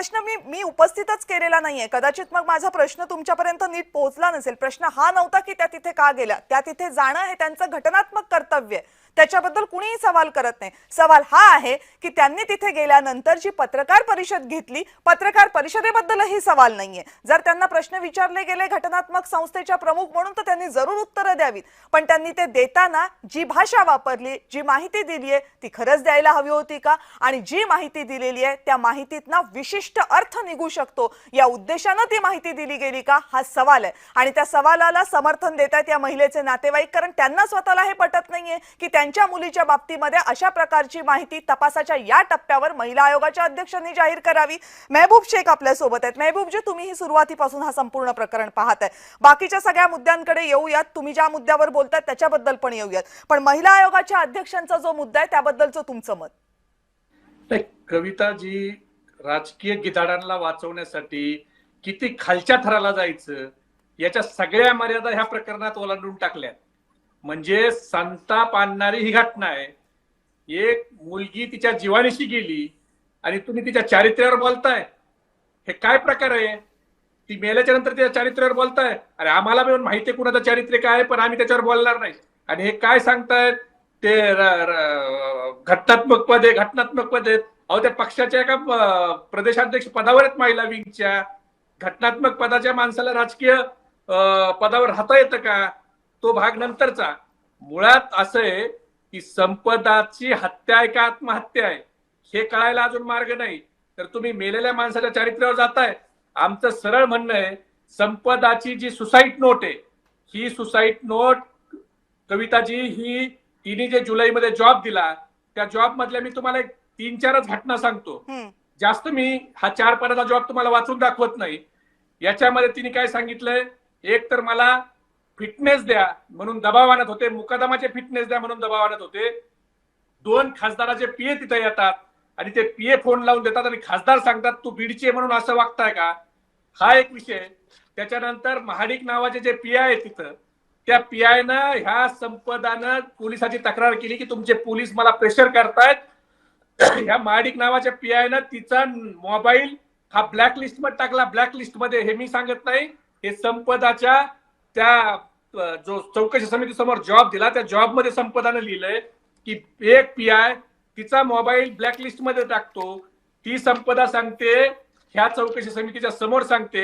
प्रश्न मी उपस्थितच केलेला नाहीये. कदाचित मग माझा प्रश्न तुमच्यापर्यंत नीट पोहोचला नसेल. प्रश्न हा नव्हता की त्या तिथे का गेल्या. त्या तिथे जाणं हे त्यांचं घटनात्मक कर्तव्य आहे. त्याच्याबद्दल कुणीही सवाल करत नाही. सवाल हा आहे की त्यांनी तिथे गेल्यानंतर जी पत्रकार परिषद घेतली, पत्रकार परिषदेबद्दलही सवाल नाहीये. जर त्यांना प्रश्न विचारले गेले घटनात्मक संस्थेच्या प्रमुख म्हणून तर त्यांनी जरूर उत्तरं द्यावीत. पण त्यांनी ते देताना जी भाषा वापरली, जी माहिती दिली आहे ती खरंच द्यायला हवी होती का? आणि जी माहिती दिलेली आहे त्या माहितीतनं विशिष्ट अर्थ निघू शकतो या उद्देशानं ती माहिती दिली गेली का हा सवाल आहे. आणि त्या सवालाला समर्थन देतात या महिलेचे नातेवाईक, कारण त्यांना स्वतःला हे पटत नाहीये की त्यांच्या मुलीच्या बाबतीमध्ये अशा प्रकारची माहिती तपासाच्या या टप्प्यावर महिला आयोगाच्या अध्यक्षांनी जाहीर करावी. मेहबूब शेख आपल्या सोबत आहेत. मेहबूब जी, तुम्ही ही सुरुवातीपासून हा संपूर्ण प्रकरण पाहताय. बाकीच्या सगळ्या मुद्द्यांकडे येऊयात. तुम्ही ज्या मुद्द्यावर बोलताय त्याच्याबद्दल पण येऊयात. पण महिला आयोगाच्या अध्यक्षांचा जो मुद्दा आहे त्याबद्दलचं तुमचं मत? कविता जी राजकीय गिधाडांना वाचवण्यासाठी किती खालच्या थराला जायचं याच्या सगळ्या मर्यादा ह्या प्रकरणात ओलांडून टाकल्यात. म्हणजे संताप आणणारी ही घटना आहे. एक मुलगी तिच्या जीवानीशी गेली आणि तुम्ही तिच्या चारित्र्यावर बोलताय. हे काय प्रकार आहे? ती मेल्याच्या नंतर तिच्या चारित्र्यावर बोलताय. अरे आम्हाला मिळून माहिती आहे कुणाचं चारित्र्य काय आहे, पण आम्ही त्याच्यावर बोलणार नाही. आणि हे काय सांगतायत ते घटनात्मक पद आहेत. अहो त्या पक्षाच्या एका प्रदेशाध्यक्ष पदावर आहेत महिला विंगच्या. घटनात्मक पदाच्या माणसाला राजकीय पदावर राहता येतं का? तो भाग नंतरचा. मुळात असं आहे की संपदाची हत्या आहे का आत्महत्या आहे हे कळायला अजून मार्ग नाही. तर तुम्ही मेलेल्या माणसाच्या चारित्र्यावर जाताय. आमचं सरळ म्हणणं आहे, संपदाची जी सुसाईड नोट आहे ही सुसाईड नोट कविताजी ही तिने जे जुलैमध्ये जॉब दिला त्या जॉब मधल्या मी तुम्हाला 3-4च घटना सांगतो. जास्त मी हा 4 पानाचा जॉब तुम्हाला वाचून दाखवत नाही. याच्यामध्ये तिने काय सांगितलंय, एक तर मला फिटनेस द्या म्हणून दबाव आणत होते, मुकदमाचे फिटनेस द्या म्हणून दबाव आणत होते. 2 खासदाराचे पीए तिथे येतात आणि ते पीए फोन लावून देतात आणि खासदार सांगतात तू बीडचे म्हणून असं वागताय का? हा एक विषय. त्याच्यानंतर महाडिक नावाचे जे पीआय आहे तिथं, त्या पीआयनं ह्या संपदानं पोलिसाची तक्रार केली की तुमचे पोलीस मला प्रेशर करतायत. ह्या महाडिक नावाच्या पीआयनं तिचा मोबाईल हा ब्लॅक लिस्ट मध्ये टाकला. ब्लॅक लिस्ट मध्ये हे मी सांगत नाही, हे संपदाच्या त्या जो चौकशी समिती समोर जॉब दिला त्या जॉब मध्ये संपदानं लिहिलंय की एक पीआय तिचा मोबाईल ब्लॅक लिस्ट मध्ये टाकतो. ती संपदा सांगते ह्या चौकशी समितीच्या समोर सांगते